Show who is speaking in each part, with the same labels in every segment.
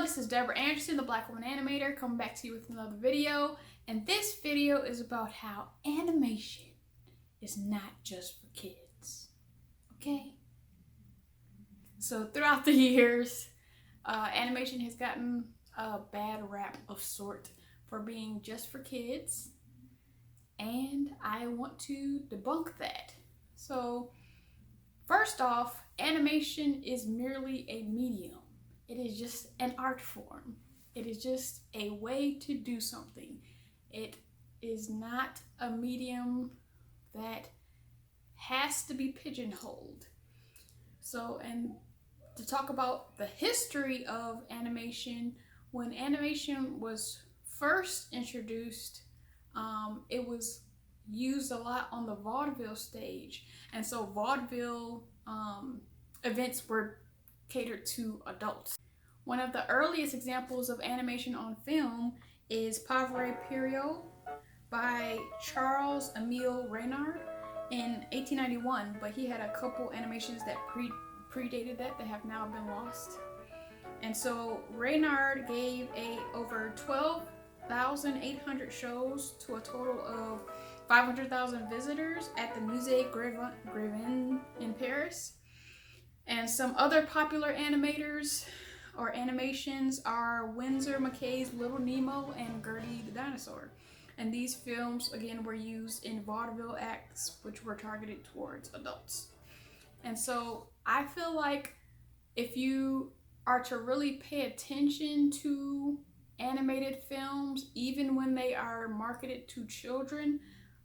Speaker 1: Hello, this is Deborah Anderson, the Black Woman Animator, coming back to you with another video. And this video is about how animation is not just for kids, okay? So throughout the years, animation has gotten a bad rap of sort for being just for kids. And I want to debunk that. So first off, animation is merely a medium. It is just an art form. It is just a way to do something. It is not a medium that has to be pigeonholed. So, and to talk about the history of animation, when animation was first introduced, it was used a lot on the vaudeville stage. And so vaudeville events were catered to adults. One of the earliest examples of animation on film is Pauvre Pierrot by Charles Emile Reynard in 1891, but he had a couple animations that predated that have now been lost. And so Reynard gave over 12,800 shows to a total of 500,000 visitors at the Musée Grévin in Paris. And some other popular animators or animations are Winsor McCay's Little Nemo and Gertie the Dinosaur. And these films, again, were used in vaudeville acts which were targeted towards adults. And so I feel like if you are to really pay attention to animated films, even when they are marketed to children,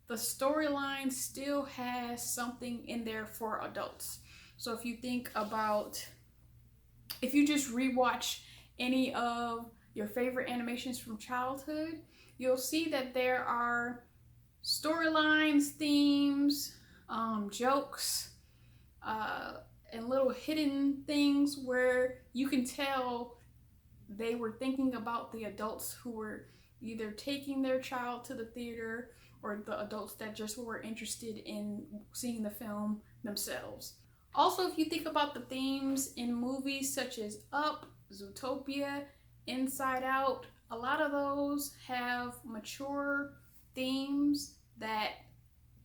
Speaker 1: the storyline still has something in there for adults. So if you think about, if you just rewatch any of your favorite animations from childhood, you'll see that there are storylines, themes, jokes, and little hidden things where you can tell they were thinking about the adults who were either taking their child to the theater or the adults that just were interested in seeing the film themselves. Also, if you think about the themes in movies such as Up, Zootopia, Inside Out, a lot of those have mature themes that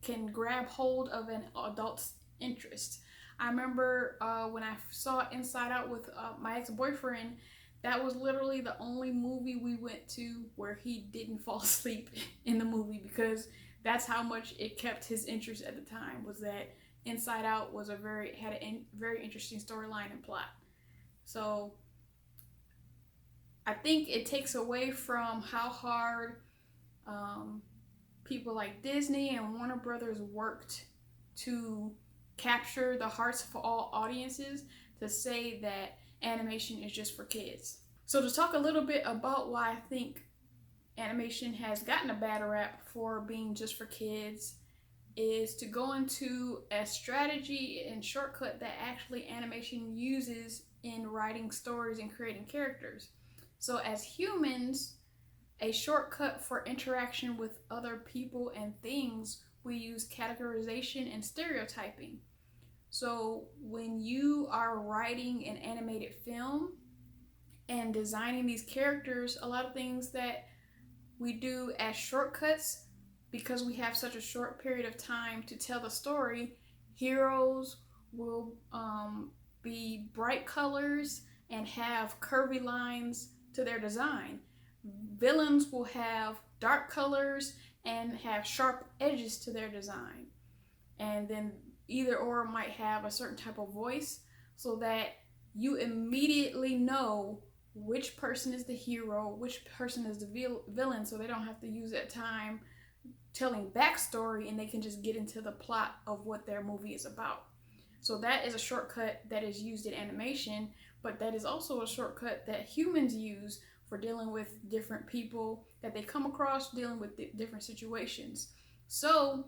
Speaker 1: can grab hold of an adult's interest. I remember when I saw Inside Out with my ex-boyfriend, that was literally the only movie we went to where he didn't fall asleep in the movie, because that's how much it kept his interest at the time, was that Inside Out was had a very interesting storyline and plot. So I think it takes away from how hard people like Disney and Warner Brothers worked to capture the hearts of all audiences to say that animation is just for kids. So to talk a little bit about why I think animation has gotten a bad rap for being just for kids is to go into a strategy and shortcut that actually animation uses in writing stories and creating characters. So as humans, a shortcut for interaction with other people and things, we use categorization and stereotyping. So when you are writing an animated film and designing these characters, a lot of things that we do as shortcuts, because we have such a short period of time to tell the story, heroes will be bright colors and have curvy lines to their design. Villains will have dark colors and have sharp edges to their design. And then either or might have a certain type of voice, so that you immediately know which person is the hero, which person is the villain, so they don't have to use that time telling backstory and they can just get into the plot of what their movie is about. So that is a shortcut that is used in animation, but that is also a shortcut that humans use for dealing with different people that they come across, dealing with different situations. So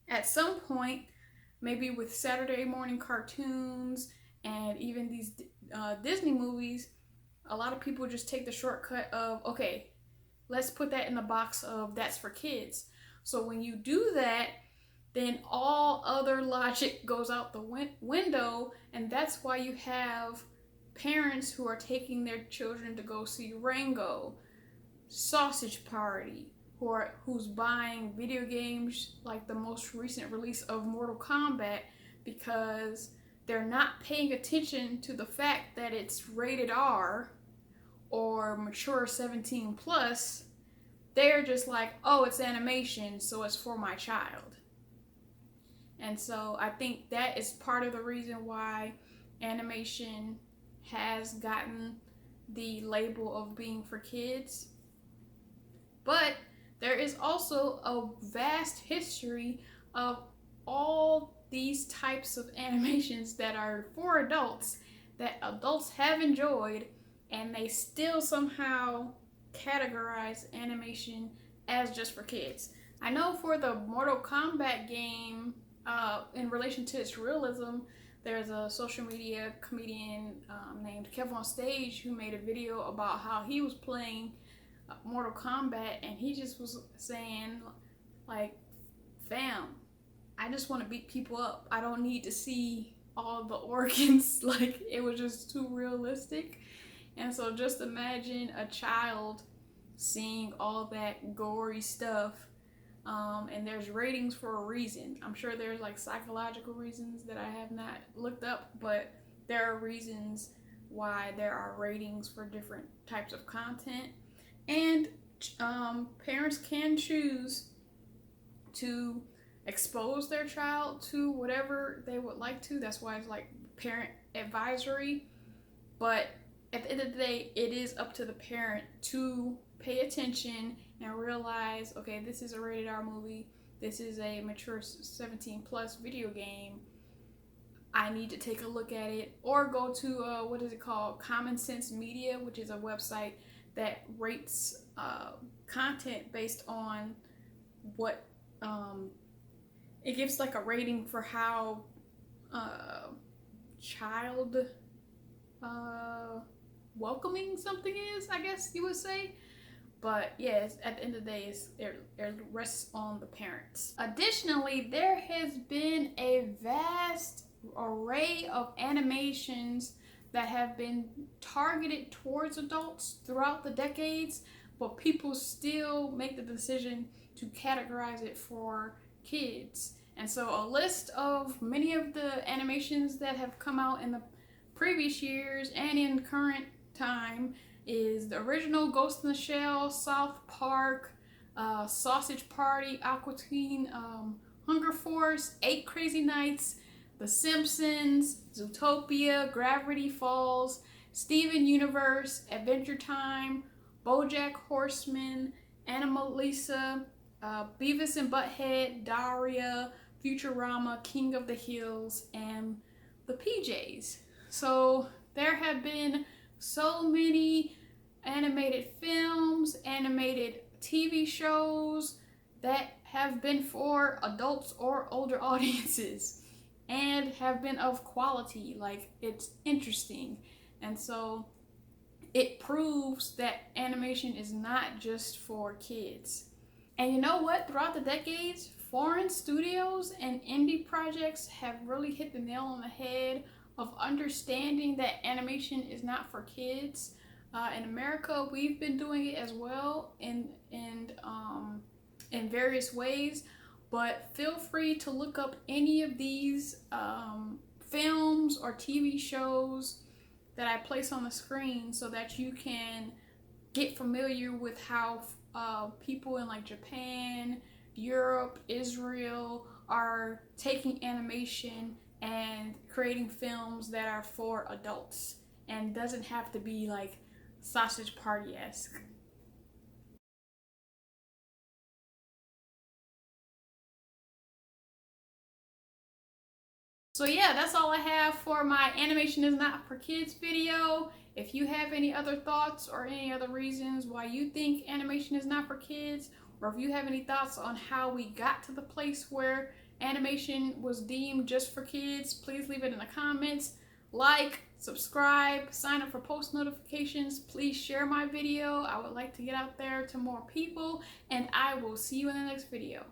Speaker 1: at some point, maybe with Saturday morning cartoons and even these Disney movies, a lot of people just take the shortcut of, okay, let's put that in the box of that's for kids. So when you do that, then all other logic goes out the window, and that's why you have parents who are taking their children to go see Rango, Sausage Party, who's buying video games like the most recent release of Mortal Kombat because they're not paying attention to the fact that it's rated R or mature 17 plus. They're just like, oh, it's animation, so it's for my child. And so I think that is part of the reason why animation has gotten the label of being for kids. But there is also a vast history of all these types of animations that are for adults that adults have enjoyed, and they still somehow categorize animation as just for kids. I know for the Mortal Kombat game, in relation to its realism, there's a social media comedian named KevOnStage who made a video about how he was playing Mortal Kombat, and he just was saying, like, fam, I just want to beat people up. I don't need to see all the organs. Like, it was just too realistic. And so just imagine a child seeing all that gory stuff. And there's ratings for a reason. I'm sure there's like psychological reasons that I have not looked up, but there are reasons why there are ratings for different types of content. And parents can choose to expose their child to whatever they would like to. That's why it's like parent advisory. But at the end of the day, it is up to the parent to pay attention and realize, okay, this is a rated R movie. This is a mature 17 plus video game. I need to take a look at it, or go to what is it called? Common Sense Media, which is a website that rates content based on what it gives, like a rating for how child welcoming something is, I guess you would say. But yes, at the end of the day, it rests on the parents. Additionally, there has been a vast array of animations that have been targeted towards adults throughout the decades, but people still make the decision to categorize it for kids. And so a list of many of the animations that have come out in the previous years and in current time is the original Ghost in the Shell, South Park, Sausage Party, Aqua Teen, Hunger Force, 8 Crazy Nights, The Simpsons, Zootopia, Gravity Falls, Steven Universe, Adventure Time, BoJack Horseman, Animalisa, Beavis and Butthead, Daria, Futurama, King of the Hills, and the PJs. So there have been so many animated films, animated TV shows that have been for adults or older audiences and have been of quality. Like, it's interesting. And so it proves that animation is not just for kids. And you know what? Throughout the decades, foreign studios and indie projects have really hit the nail on the head of understanding that animation is not for kids. In America, we've been doing it as well in various ways, but feel free to look up any of these films or TV shows that I place on the screen so that you can get familiar with how people in like Japan, Europe, Israel are taking animation and creating films that are for adults and doesn't have to be like Sausage Party-esque. So yeah, that's all I have for my animation is not for kids video. If you have any other thoughts or any other reasons why you think animation is not for kids, or if you have any thoughts on how we got to the place where animation was deemed just for kids, please leave it in the comments. Like, subscribe, sign up for post notifications. Please share my video. I would like to get out there to more people, and I will see you in the next video.